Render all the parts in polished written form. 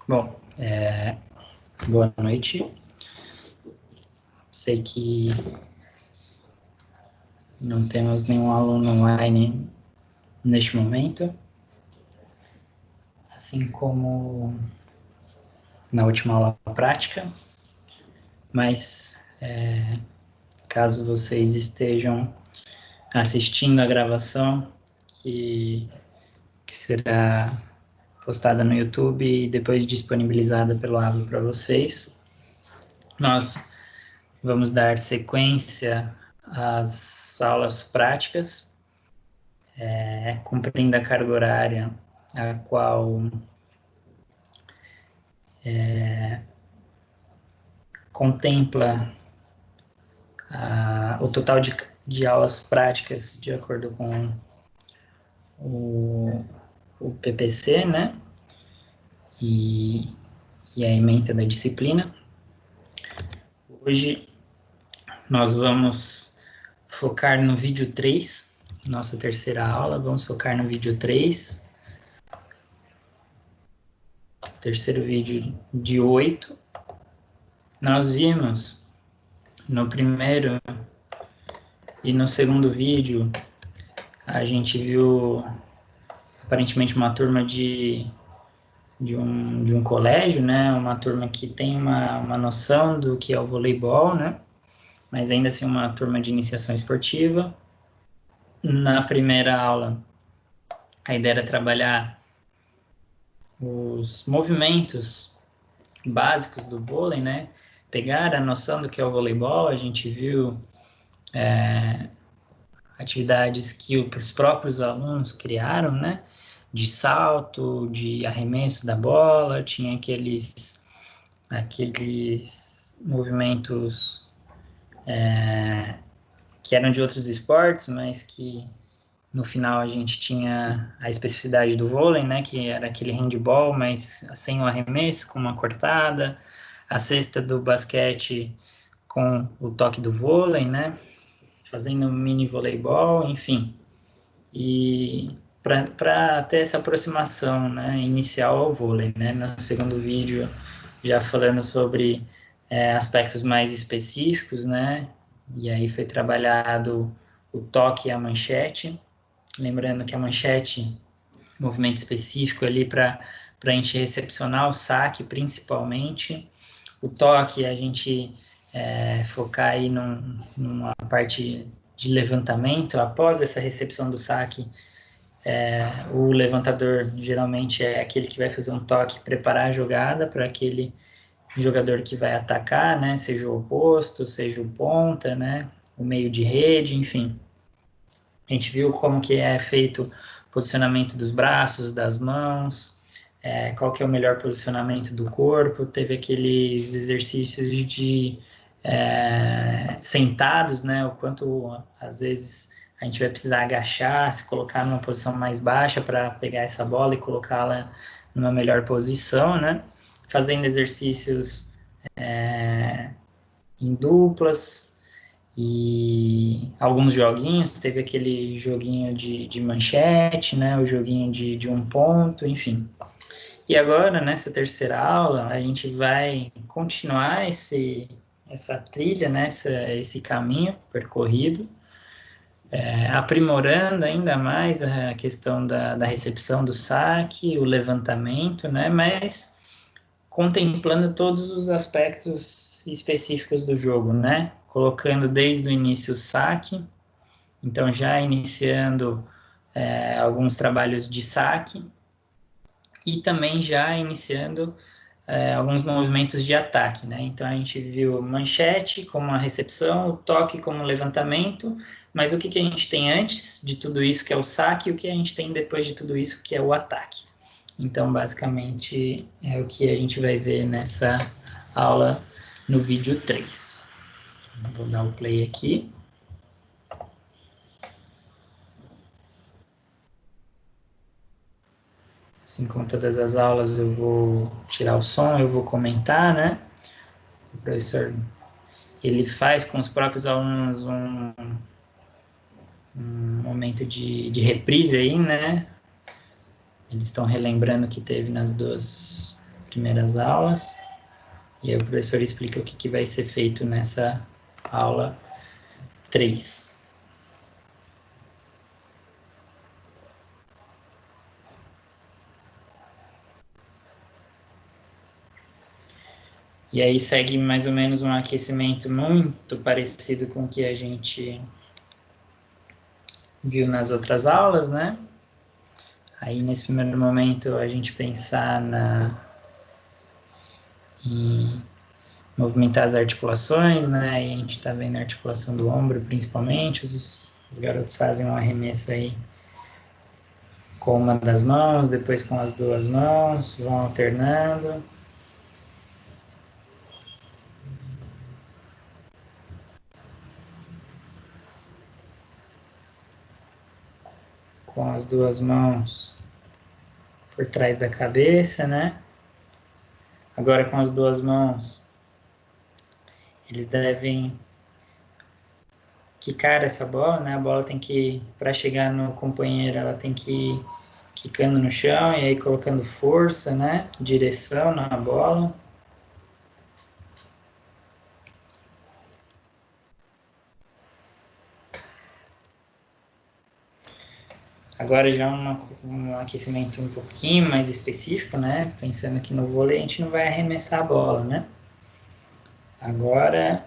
Bom, boa noite. Sei que não temos nenhum aluno online neste momento, assim como na última aula prática, mas caso vocês estejam assistindo a gravação, que será postada no YouTube e depois disponibilizada pelo Abo para vocês, nós vamos dar sequência às aulas práticas, cumprindo a carga horária a qual contempla o total de aulas práticas de acordo com o PPC, né? E a ementa da disciplina. Hoje nós vamos focar no vídeo 3, nossa terceira aula, vamos focar no vídeo 3, terceiro vídeo de 8. Nós vimos no primeiro e no segundo vídeo, a gente viu aparentemente uma turma de um colégio, né? Uma turma que tem uma noção do que é o voleibol, né? Mas ainda assim uma turma de iniciação esportiva. Na primeira aula, a ideia era trabalhar os movimentos básicos do vôlei, né? Pegar a noção do que é o voleibol, a gente viu atividades que os próprios alunos criaram, né? De salto, de arremesso da bola, tinha aqueles movimentos que eram de outros esportes, mas que no final a gente tinha a especificidade do vôlei, né? Que era aquele handball, mas sem o arremesso, com uma cortada, a cesta do basquete com o toque do vôlei, né? Fazendo mini voleibol, enfim. E para ter essa aproximação, né, inicial ao vôlei, né? No segundo vídeo, já falando sobre aspectos mais específicos, né? E aí foi trabalhado o toque e a manchete, lembrando que a manchete, movimento específico ali para a gente recepcionar o saque, principalmente. O toque, a gente focar aí numa parte de levantamento, após essa recepção do saque, o levantador geralmente é aquele que vai fazer um toque, preparar a jogada para aquele jogador que vai atacar, né? Seja o oposto, seja o ponta, né? O meio de rede, enfim. A gente viu como que é feito o posicionamento dos braços, das mãos, qual que é o melhor posicionamento do corpo, teve aqueles exercícios de sentados, né? O quanto às vezes a gente vai precisar agachar, se colocar numa posição mais baixa para pegar essa bola e colocá-la numa melhor posição, né? Fazendo exercícios em duplas e alguns joguinhos, teve aquele joguinho de manchete, né? O joguinho de um ponto, enfim. E agora, nessa terceira aula, a gente vai continuar essa trilha, né, esse caminho percorrido, aprimorando ainda mais a questão da recepção do saque, o levantamento, né, mas contemplando todos os aspectos específicos do jogo, né, colocando desde o início o saque, então já iniciando alguns trabalhos de saque, e também já iniciando alguns movimentos de ataque, né? Então a gente viu manchete como a recepção, o toque como levantamento, mas o que que a gente tem antes de tudo isso, que é o saque, e o que a gente tem depois de tudo isso, que é o ataque. Então, basicamente, é o que a gente vai ver nessa aula no vídeo 3. Vou dar o play aqui. Assim como todas as aulas, eu vou tirar o som, eu vou comentar, né? O professor, ele faz com os próprios alunos um momento de reprise aí, né? Eles estão relembrando o que teve nas duas primeiras aulas. E aí o professor explica o que vai ser feito nessa aula 3. E aí segue mais ou menos um aquecimento muito parecido com o que a gente viu nas outras aulas, né? Aí nesse primeiro momento a gente pensar em movimentar as articulações, né? E a gente tá vendo a articulação do ombro principalmente, os garotos fazem um arremesso aí com uma das mãos, depois com as duas mãos, vão alternando. Com as duas mãos por trás da cabeça, né? Agora com as duas mãos, eles devem quicar essa bola, né? A bola tem que, para chegar no companheiro, ela tem que ir quicando no chão e aí colocando força, né? Direção na bola. Agora já um aquecimento um pouquinho mais específico, né? Pensando que no vôlei a gente não vai arremessar a bola, né? Agora,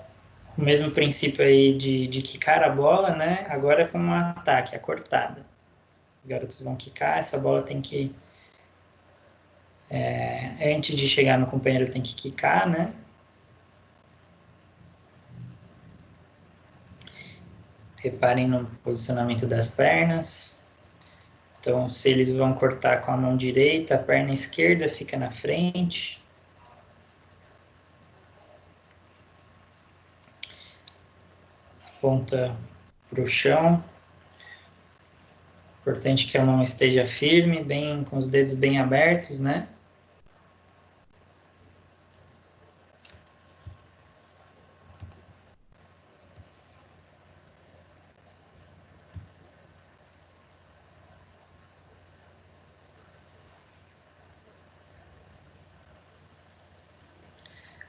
o mesmo princípio aí de quicar a bola, né? Agora é com um ataque, a cortada. Os garotos vão quicar, essa bola tem que... antes de chegar no companheiro tem que quicar, né? Reparem no posicionamento das pernas. Então, se eles vão cortar com a mão direita, a perna esquerda fica na frente. Ponta para o chão. Importante que a mão esteja firme, bem, com os dedos bem abertos, né?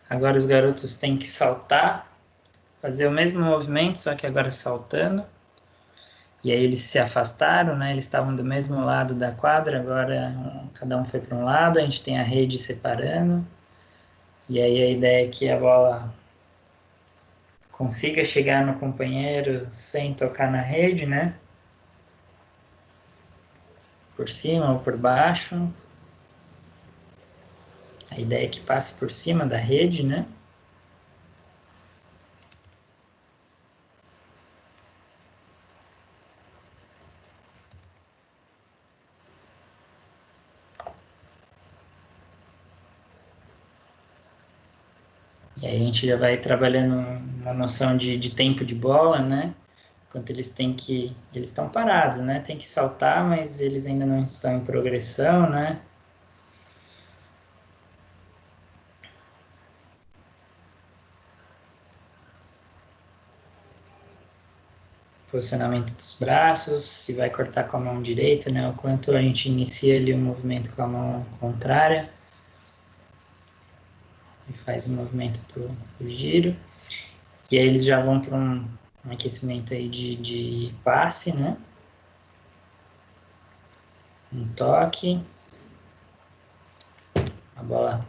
Agora os garotos têm que saltar, fazer o mesmo movimento, só que agora saltando. E aí eles se afastaram, né? Eles estavam do mesmo lado da quadra, agora cada um foi para um lado, a gente tem a rede separando. E aí a ideia é que a bola consiga chegar no companheiro sem tocar na rede, né? Por cima ou por baixo. A ideia é que passe por cima da rede, né? E aí a gente já vai trabalhando uma noção de tempo de bola, né? Enquanto eles têm que... Eles estão parados, né? Tem que saltar, mas eles ainda não estão em progressão, né? Posicionamento dos braços, se vai cortar com a mão direita, né? O quanto a gente inicia ali o movimento com a mão contrária. E faz o movimento do giro. E aí eles já vão para um aquecimento aí de passe, né? Um toque. A bola...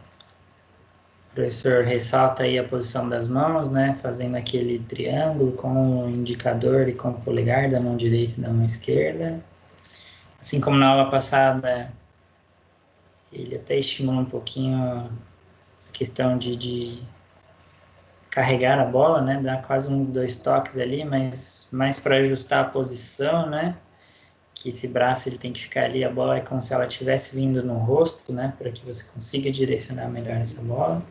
O professor ressalta aí a posição das mãos, né? Fazendo aquele triângulo com o indicador e com o polegar da mão direita e da mão esquerda. Assim como na aula passada, ele até estimula um pouquinho essa questão de carregar a bola, né? Dar quase dois toques ali, mas mais para ajustar a posição, né? Que esse braço ele tem que ficar ali, a bola é como se ela estivesse vindo no rosto, né? Para que você consiga direcionar melhor essa bola.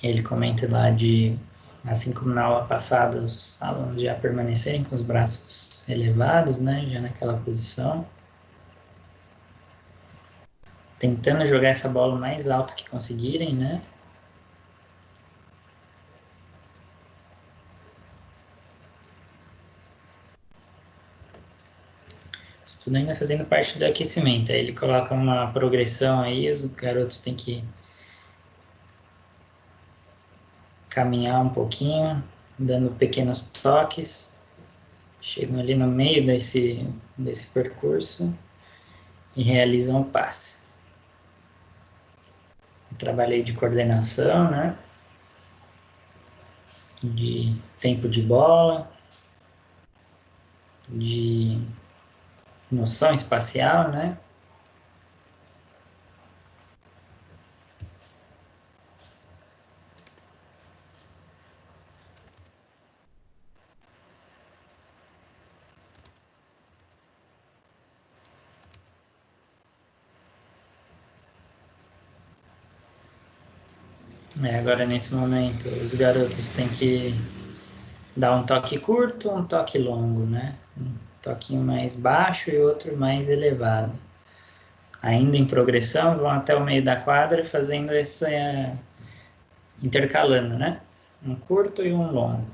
Ele comenta lá de, assim como na aula passada, os alunos já permanecerem com os braços elevados, né, já naquela posição. tentando jogar essa bola o mais alto que conseguirem, né? Isso tudo ainda fazendo parte do aquecimento. Aí ele coloca uma progressão aí, os garotos têm que caminhar um pouquinho, dando pequenos toques. Chegam ali no meio desse percurso e realizam o passe. Um trabalho aí de coordenação, né? De tempo de bola, de noção espacial, né? Agora, nesse momento, os garotos têm que dar um toque curto, um toque longo, né? Um toquinho mais baixo e outro mais elevado. Ainda em progressão, vão até o meio da quadra fazendo essa, intercalando, né? Um curto e um longo.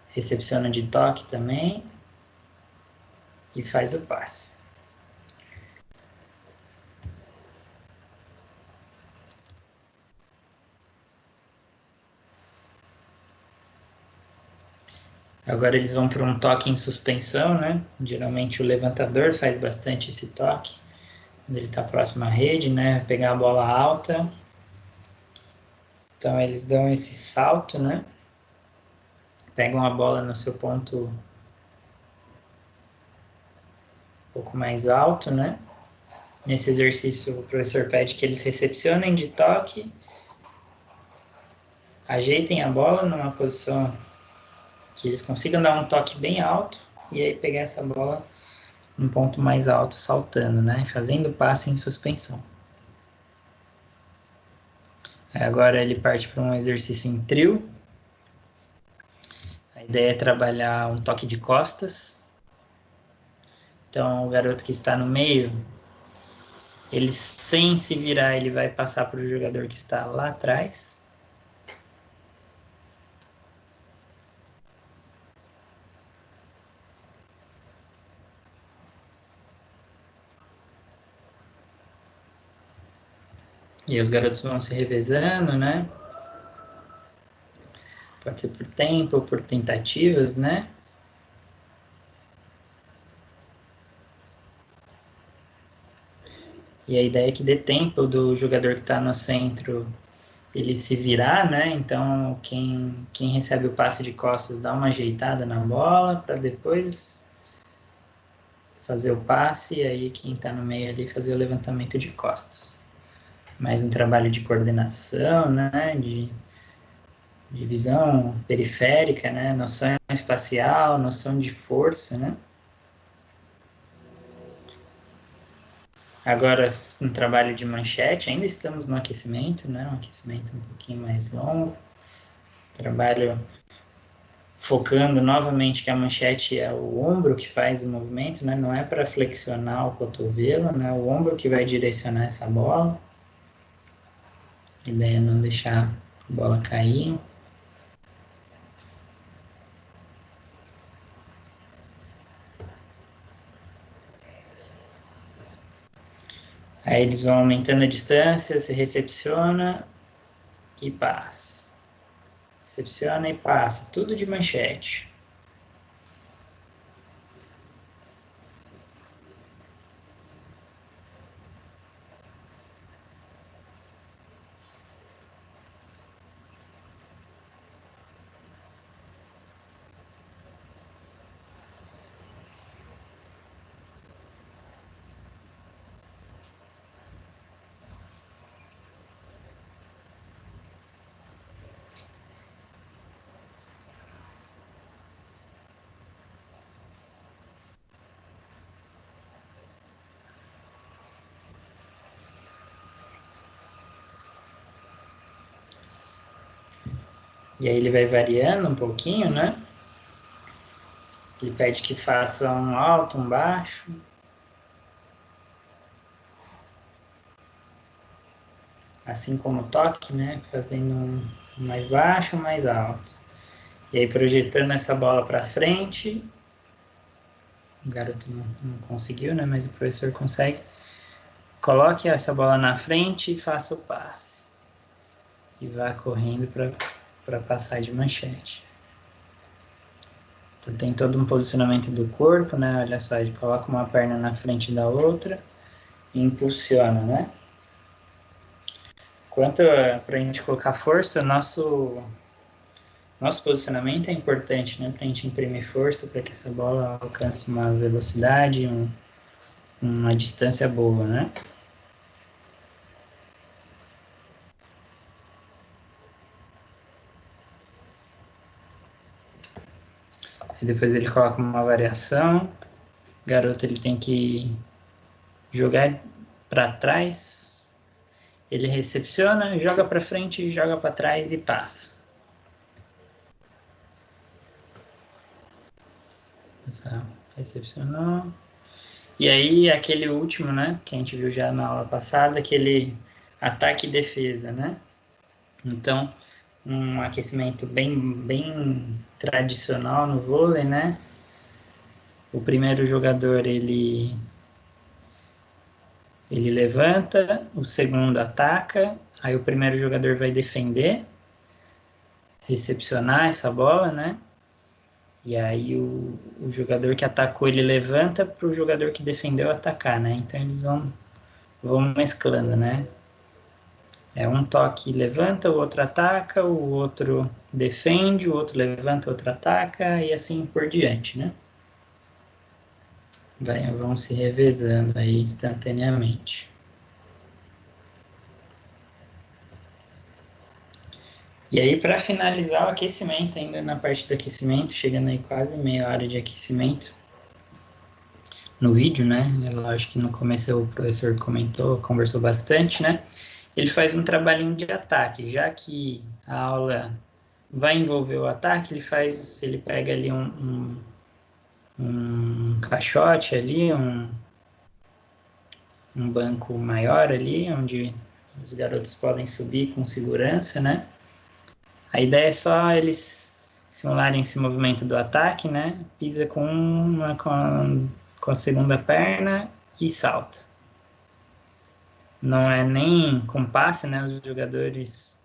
Recepciona de toque também e faz o passe. Agora eles vão para um toque em suspensão, né? Geralmente o levantador faz bastante esse toque, quando ele está próximo à rede, né? Pegar a bola alta. Então eles dão esse salto, né? Pegam a bola no seu ponto um pouco mais alto, né? Nesse exercício o professor pede que eles recepcionem de toque, ajeitem a bola numa posição que eles consigam dar um toque bem alto e aí pegar essa bola num ponto mais alto, saltando, né? Fazendo passe em suspensão. Agora ele parte para um exercício em trio. A ideia é trabalhar um toque de costas. Então o garoto que está no meio, ele sem se virar, ele vai passar para o jogador que está lá atrás. E os garotos vão se revezando, né? Pode ser por tempo ou por tentativas, né? E a ideia é que dê tempo do jogador que está no centro ele se virar, né? Então quem recebe o passe de costas dá uma ajeitada na bola para depois fazer o passe e aí quem está no meio ali fazer o levantamento de costas. Mais um trabalho de coordenação, né? De visão periférica, né? Noção espacial, noção de força, né? Agora, um trabalho de manchete, ainda estamos no aquecimento, né? Um aquecimento um pouquinho mais longo. Trabalho focando novamente que a manchete é o ombro que faz o movimento, né? Não é para flexionar o cotovelo, né? O ombro que vai direcionar essa bola. A ideia é não deixar a bola cair. Aí eles vão aumentando a distância, se recepciona e passa. Recepciona e passa, tudo de manchete. E aí ele vai variando um pouquinho, né? Ele pede que faça um alto, um baixo. assim como o toque, né? Fazendo um mais baixo, mais alto. E aí projetando essa bola para frente. O garoto não conseguiu, né? Mas o professor consegue. Coloque essa bola na frente e faça o passe. E vá correndo para passar de manchete. Então tem todo um posicionamento do corpo, né? Olha só, ele coloca uma perna na frente da outra e impulsiona, né? Quanto para a gente colocar força, nosso posicionamento é importante, né? Para a gente imprimir força, para que essa bola alcance uma velocidade, uma distância boa, né? E depois ele coloca uma variação. O garoto ele tem que jogar para trás. Ele recepciona, joga para frente, joga para trás e passa. Recepcionou. E aí, aquele último, né, que a gente viu já na aula passada, aquele ataque e defesa, né? Então, um aquecimento bem tradicional no vôlei, né? O primeiro jogador, ele levanta, o segundo ataca, aí o primeiro jogador vai defender, recepcionar essa bola, né? E aí o jogador que atacou, ele levanta para o jogador que defendeu atacar, né? Então eles vão mesclando, né? É um toque levanta, o outro ataca, o outro defende, o outro levanta, o outro ataca e assim por diante, né? Vão se revezando aí instantaneamente. E aí, para finalizar o aquecimento, ainda na parte do aquecimento, chegando aí quase meia hora de aquecimento no vídeo, né? É lógico que no começo o professor comentou, conversou bastante, né? Ele faz um trabalhinho de ataque, já que a aula vai envolver o ataque, ele pega ali um caixote ali, um banco maior ali, onde os garotos podem subir com segurança, né? A ideia é só eles simularem esse movimento do ataque, né? Pisa com a segunda perna e salta. Não é nem com passe, né? Os jogadores,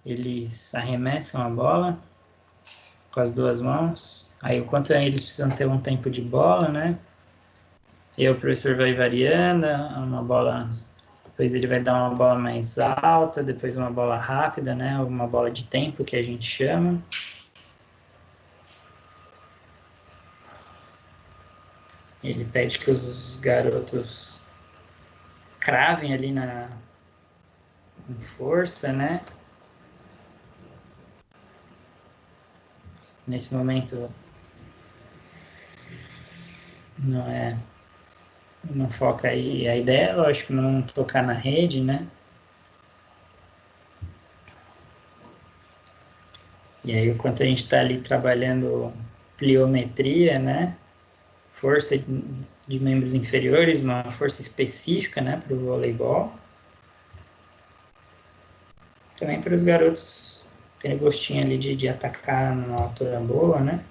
eles arremessam a bola com as duas mãos. Aí o quanto eles precisam ter um tempo de bola, né? E o professor vai variando, uma bola, depois ele vai dar uma bola mais alta, depois uma bola rápida, né? Uma bola de tempo que a gente chama. Ele pede que os garotos cravem ali com força, né? Nesse momento não é, não foca aí. A ideia é, lógico, não tocar na rede, né? E aí, o quanto a gente está ali trabalhando pliometria, né? Força de membros inferiores, uma força específica, né, para o voleibol. Também para os garotos terem gostinho ali de atacar numa altura boa, né?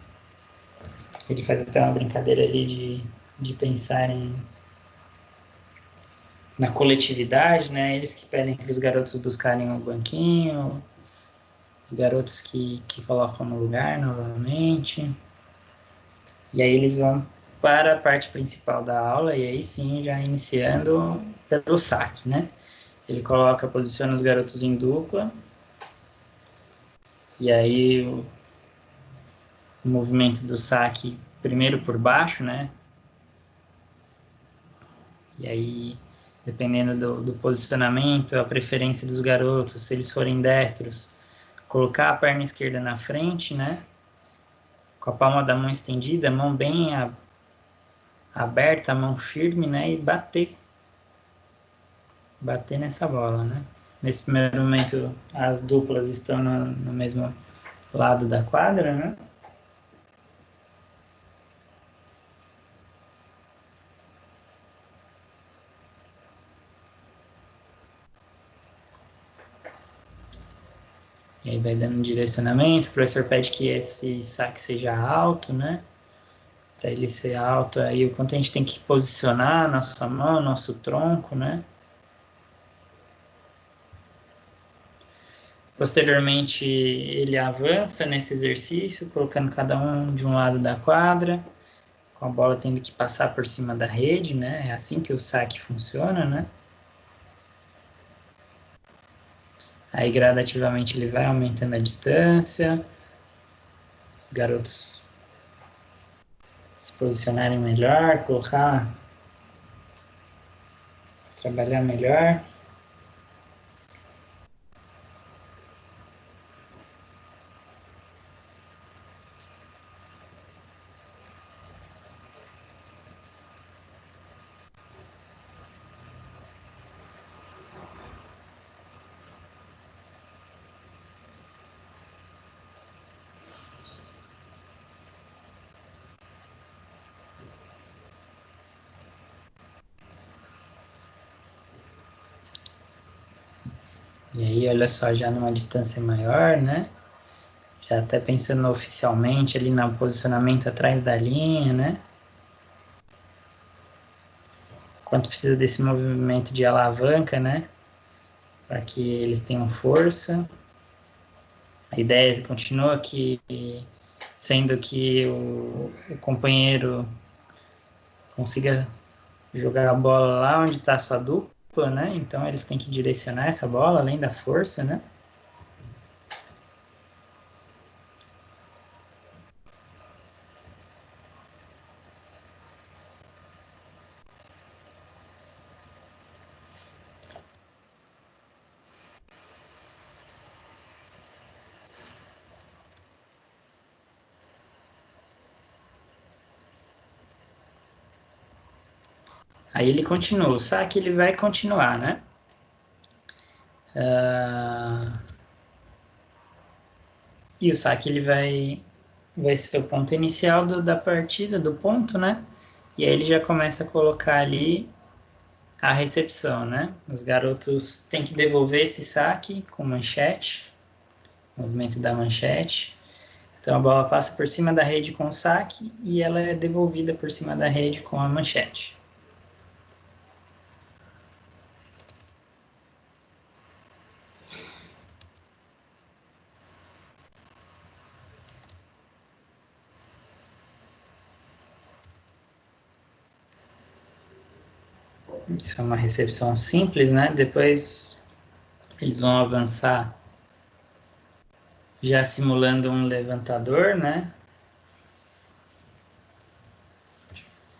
Ele faz até uma brincadeira ali de pensar na coletividade, né? Eles que pedem para os garotos buscarem o banquinho, os garotos que colocam no lugar novamente. E aí eles vão para a parte principal da aula, e aí sim, já iniciando pelo saque, né? Ele posiciona os garotos em dupla, e aí o movimento do saque primeiro por baixo, né? E aí, dependendo do posicionamento, a preferência dos garotos, se eles forem destros, colocar a perna esquerda na frente, né? Com a palma da mão estendida, a mão bem aberta, a mão firme, né? E bater nessa bola, né? Nesse primeiro momento, as duplas estão no mesmo lado da quadra, né? E aí vai dando direcionamento. O professor pede que esse saque seja alto, né? Para ele ser alto, aí o quanto a gente tem que posicionar a nossa mão, nosso tronco, né? Posteriormente, ele avança nesse exercício, colocando cada um de um lado da quadra, com a bola tendo que passar por cima da rede, né? É assim que o saque funciona, né? Aí, gradativamente, ele vai aumentando a distância, os garotos se posicionarem melhor, trabalhar melhor. E aí, olha só, já numa distância maior, né? Já até pensando oficialmente ali no posicionamento atrás da linha, né? Quanto precisa desse movimento de alavanca, né? Para que eles tenham força. A ideia continua que, sendo que o companheiro consiga jogar a bola lá onde está a sua dupla, né? Então eles têm que direcionar essa bola além da força, né? Aí ele continua, o saque ele vai continuar, né? E o saque ele vai ser o ponto inicial da partida, do ponto, né? E aí ele já começa a colocar ali a recepção, né? Os garotos têm que devolver esse saque com manchete, movimento da manchete. Então a bola passa por cima da rede com o saque e ela é devolvida por cima da rede com a manchete. Isso é uma recepção simples, né? Depois eles vão avançar já simulando um levantador, né?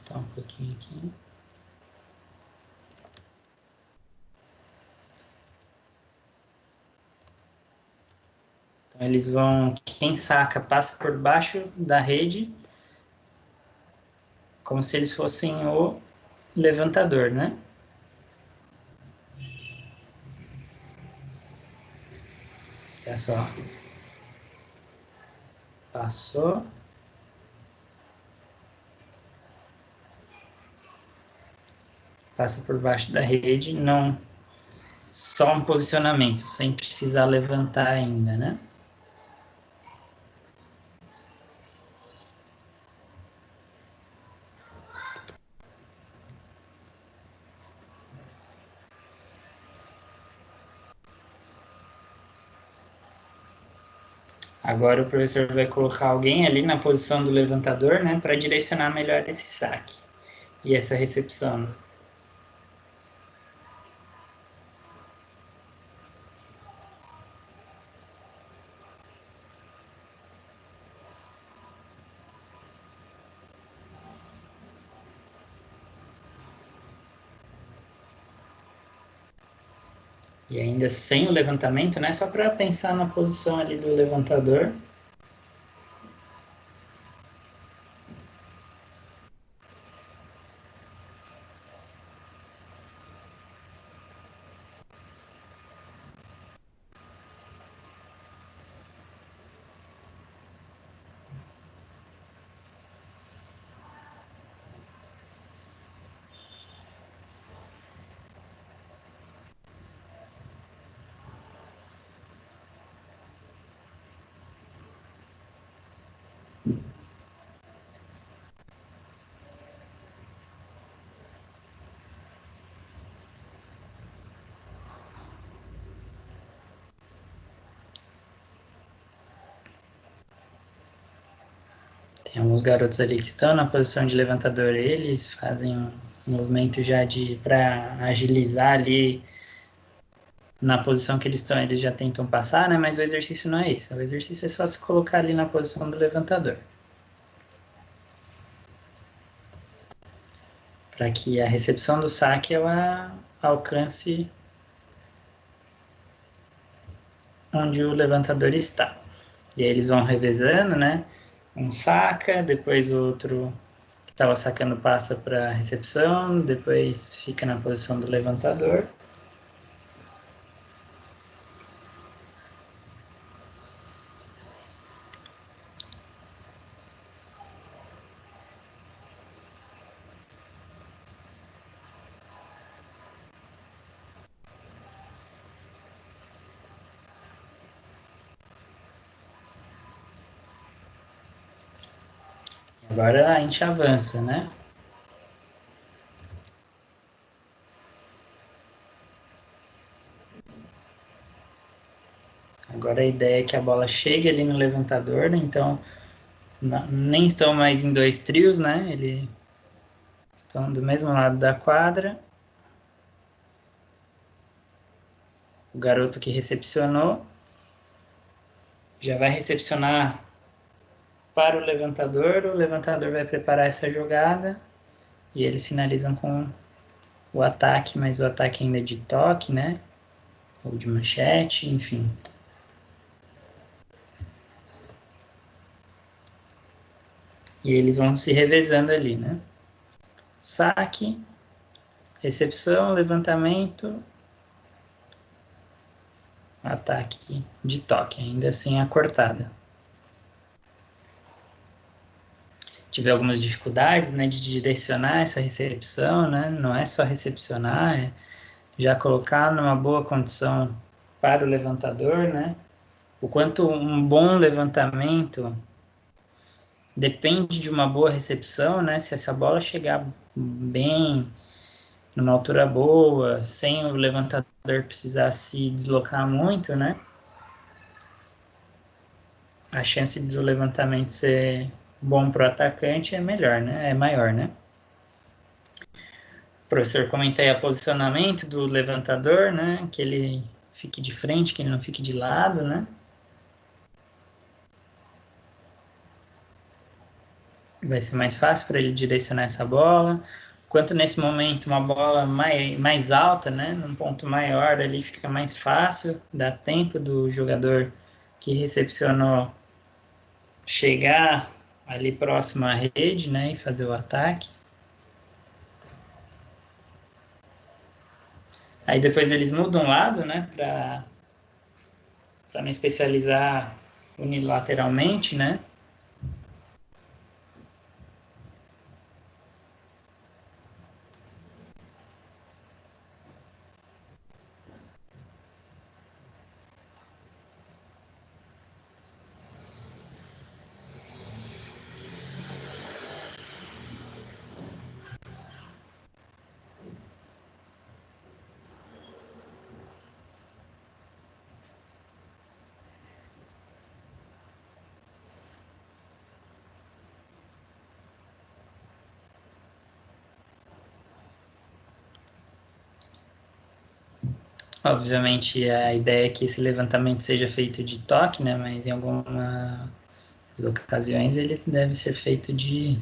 Tá um pouquinho aqui. Então eles vão, quem saca passa por baixo da rede, como se eles fossem o levantador, né? Olha só, passou, passa por baixo da rede, não só um posicionamento, sem precisar levantar ainda, né? Agora o professor vai colocar alguém ali na posição do levantador, né, para direcionar melhor esse saque e essa recepção. E ainda sem o levantamento, né, só para pensar na posição ali do levantador. Tem alguns garotos ali que estão na posição de levantador, eles fazem um movimento já para agilizar ali na posição que eles estão, eles já tentam passar, né? Mas o exercício não é isso. O exercício é só se colocar ali na posição do levantador. Para que a recepção do saque ela alcance onde o levantador está. E aí eles vão revezando, né? Um saca, depois o outro que estava sacando passa para a recepção, depois fica na posição do levantador. Agora a gente avança, né? Agora a ideia é que a bola chegue ali no levantador, né? Então nem estão mais em dois trios, né? Eles estão do mesmo lado da quadra. O garoto que recepcionou já vai recepcionar para o levantador vai preparar essa jogada e eles finalizam com o ataque, mas o ataque ainda é de toque, né? Ou de manchete, enfim. E eles vão se revezando ali, né? Saque, recepção, levantamento, ataque de toque, ainda assim a cortada. Tive algumas dificuldades, né, de direcionar essa recepção, né? Não é só recepcionar, é já colocar numa boa condição para o levantador, né? O quanto um bom levantamento depende de uma boa recepção, né? Se essa bola chegar bem, numa altura boa, sem o levantador precisar se deslocar muito, né? A chance do levantamento ser bom para o atacante é melhor, né? É maior, né? O professor comentei o posicionamento do levantador, né? Que ele fique de frente, que ele não fique de lado, né? Vai ser mais fácil para ele direcionar essa bola. Quanto nesse momento uma bola mais alta, né, num ponto maior ali fica mais fácil, dá tempo do jogador que recepcionou chegar ali próximo à rede, né, e fazer o ataque. Aí depois eles mudam o lado, né, para não especializar unilateralmente, né. Obviamente a ideia é que esse levantamento seja feito de toque, né, mas em algumas ocasiões ele deve ser feito de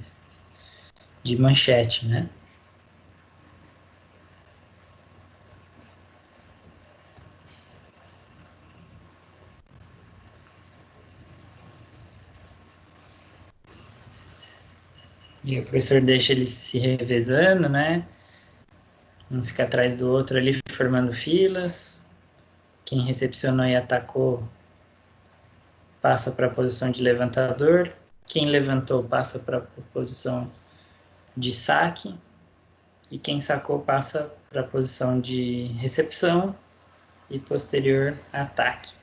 manchete, né? E o professor deixa eles se revezando, né? Um fica atrás do outro ali, formando filas. Quem recepcionou e atacou passa para a posição de levantador. Quem levantou passa para a posição de saque. E quem sacou passa para a posição de recepção e posterior ataque.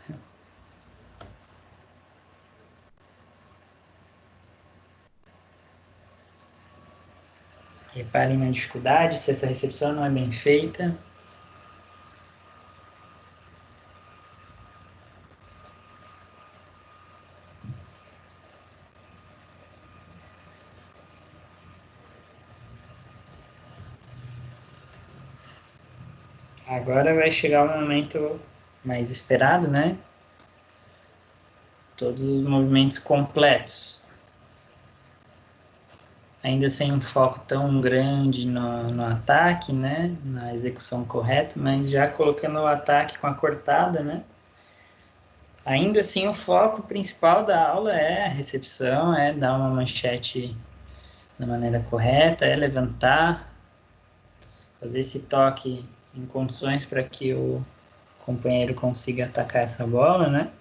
Reparem na dificuldade, se essa recepção não é bem feita. Agora vai chegar o momento mais esperado, né? Todos os movimentos completos. Ainda sem um foco tão grande no ataque, né? Na execução correta, mas já colocando o ataque com a cortada, né? Ainda assim, o foco principal da aula é a recepção, é dar uma manchete da maneira correta, é levantar, fazer esse toque em condições para que o companheiro consiga atacar essa bola, né?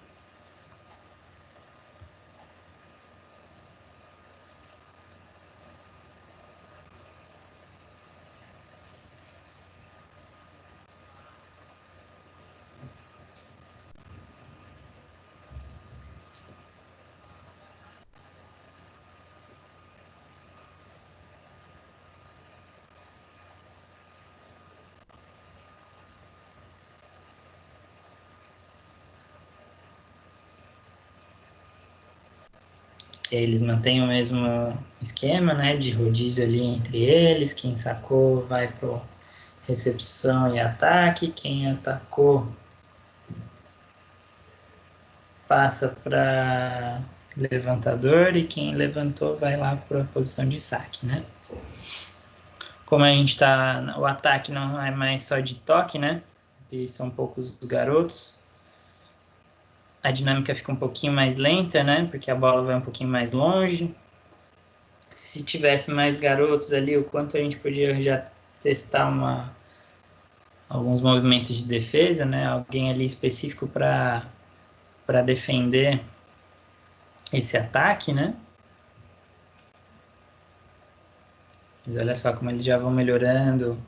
Eles mantêm o mesmo esquema, né, de rodízio ali entre eles. Quem sacou vai para recepção e ataque. Quem atacou passa para levantador e quem levantou vai lá para a posição de saque, né? Como a gente tá, o ataque não é mais só de toque, né? E são poucos garotos. A dinâmica fica um pouquinho mais lenta, né? Porque a bola vai um pouquinho mais longe. Se tivesse mais garotos ali, o quanto a gente podia já testar alguns movimentos de defesa, né? Alguém ali específico para defender esse ataque, né? Mas olha só como eles já vão melhorando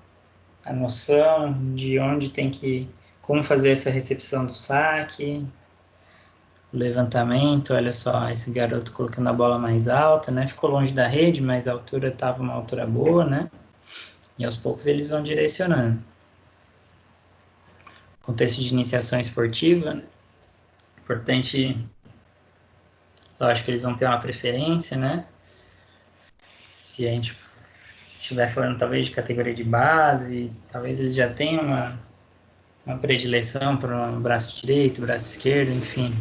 a noção de onde tem que, como fazer essa recepção do saque, o levantamento. Olha só, esse garoto colocando a bola mais alta, né? Ficou longe da rede, mas a altura estava uma altura boa, né? E aos poucos eles vão direcionando. Contexto de iniciação esportiva, né? Importante, eu acho que eles vão ter uma preferência, né? Se a gente estiver falando talvez de categoria de base, talvez eles já tenham uma predileção para o braço direito, braço esquerdo, enfim.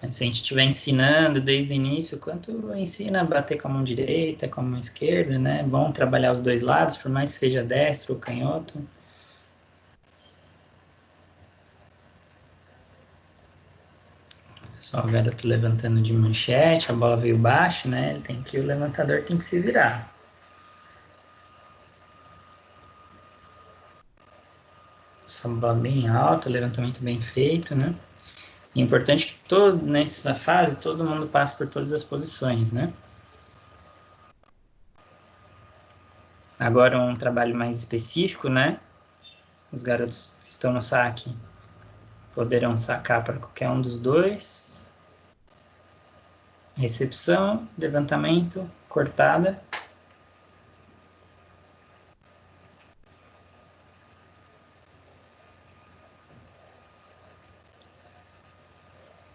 Mas se a gente estiver ensinando desde o início, quanto ensina a bater com a mão direita, com a mão esquerda, né? É bom trabalhar os dois lados, por mais que seja destro ou canhoto. Só o garoto levantando de manchete, a bola veio baixa, né? O levantador tem que se virar. Essa bola bem alta, levantamento bem feito, né? É importante que nessa fase todo mundo passe por todas as posições, né? Agora um trabalho mais específico, né? Os garotos que estão no saque poderão sacar para qualquer um dos dois. Recepção, levantamento, cortada.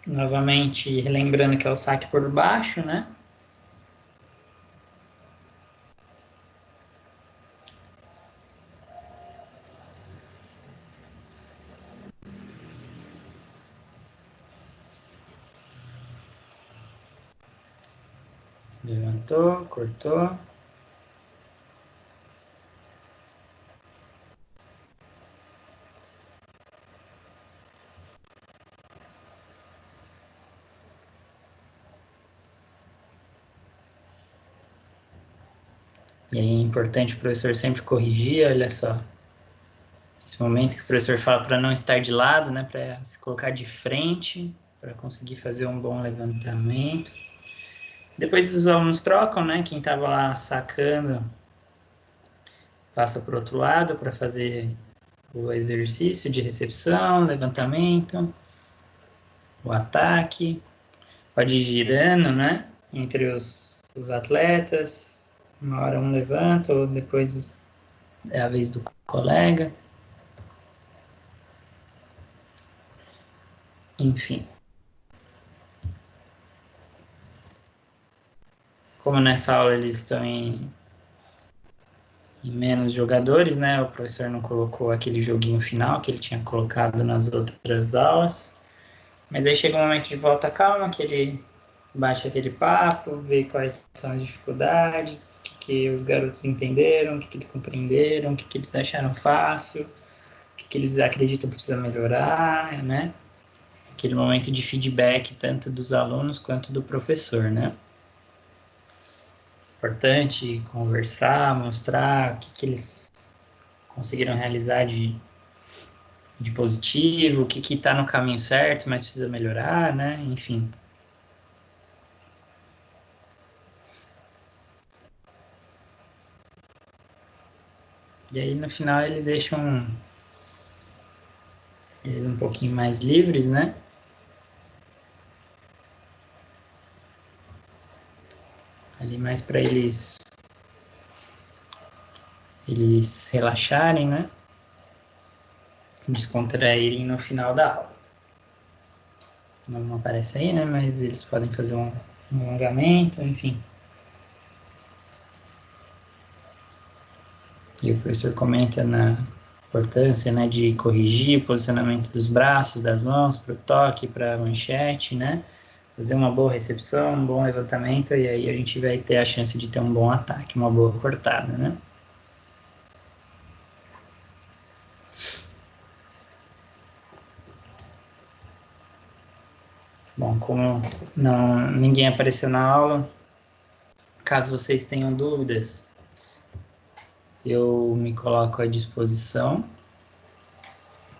Novamente, lembrando que é o saque por baixo, né? Levantou, cortou. E aí é importante o professor sempre corrigir, olha só. Esse momento que o professor fala para não estar de lado, né? Para se colocar de frente, para conseguir fazer um bom levantamento. Depois os alunos trocam, né? Quem estava lá sacando passa para o outro lado para fazer o exercício de recepção, levantamento, o ataque. Pode ir girando, né? Entre os atletas, uma hora um levanta, ou depois é a vez do colega. Enfim. Como nessa aula eles estão em menos jogadores, né? O professor não colocou aquele joguinho final que ele tinha colocado nas outras aulas. Mas aí chega um momento de volta calma, que ele baixa aquele papo, vê quais são as dificuldades, o que os garotos entenderam, o que eles compreenderam, o que eles acharam fácil, o que eles acreditam que precisa melhorar, né? Aquele momento de feedback tanto dos alunos quanto do professor, né? Importante conversar, mostrar o que eles conseguiram realizar de positivo, o que está no caminho certo, mas precisa melhorar, né? Enfim. E aí no final ele deixa eles um pouquinho mais livres, né? Ali mais para eles relaxarem, né? Descontraírem no final da aula. Não aparece aí, né? Mas eles podem fazer um alongamento, enfim. E o professor comenta na importância, né, de corrigir o posicionamento dos braços, das mãos, para o toque, para a manchete, né? Fazer uma boa recepção, um bom levantamento, e aí a gente vai ter a chance de ter um bom ataque, uma boa cortada, né? Bom, como ninguém apareceu na aula, caso vocês tenham dúvidas, eu me coloco à disposição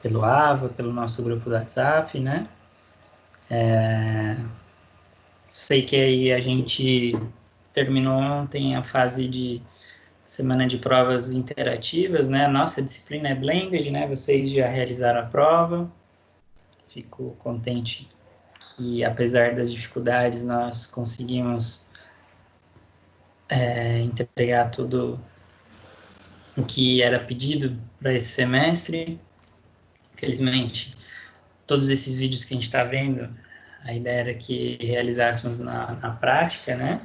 pelo AVA, pelo nosso grupo do WhatsApp, né? Sei que aí a gente terminou ontem a fase de semana de provas interativas, né? Nossa disciplina é Blended, né? Vocês já realizaram a prova. Fico contente que, apesar das dificuldades, nós conseguimos entregar tudo o que era pedido para esse semestre. Infelizmente, todos esses vídeos que a gente está vendo, a ideia era que realizássemos na prática, né?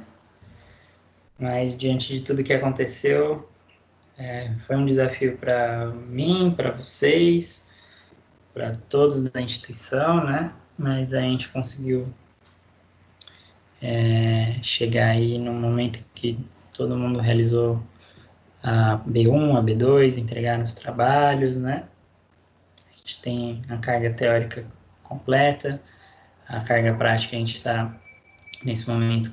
Mas, diante de tudo que aconteceu, foi um desafio para mim, para vocês, para todos da instituição, né? Mas a gente conseguiu chegar aí no momento que todo mundo realizou a B1, a B2, entregaram os trabalhos, né? A gente tem a carga teórica completa, a carga prática a gente está, nesse momento,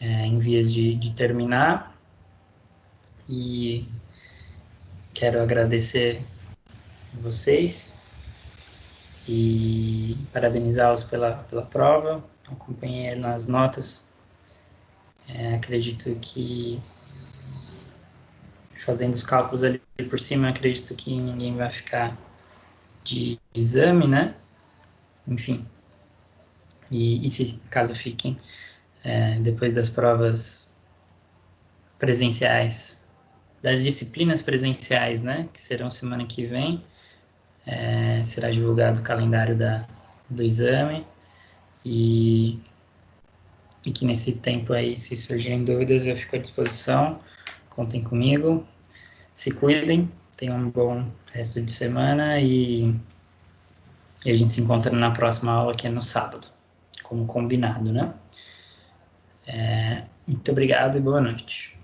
em vias de terminar, e quero agradecer a vocês e parabenizá-los pela prova. Acompanhei nas notas. Acredito que, fazendo os cálculos ali por cima, acredito que ninguém vai ficar de exame, né? Enfim. E se caso fiquem, depois das provas presenciais, das disciplinas presenciais, né? Que serão semana que vem, será divulgado o calendário do exame, e que nesse tempo aí, se surgirem dúvidas, eu fico à disposição. Contem comigo. Se cuidem, tenham um bom resto de semana, e a gente se encontra na próxima aula, que é no sábado, como combinado, né? Muito obrigado e boa noite.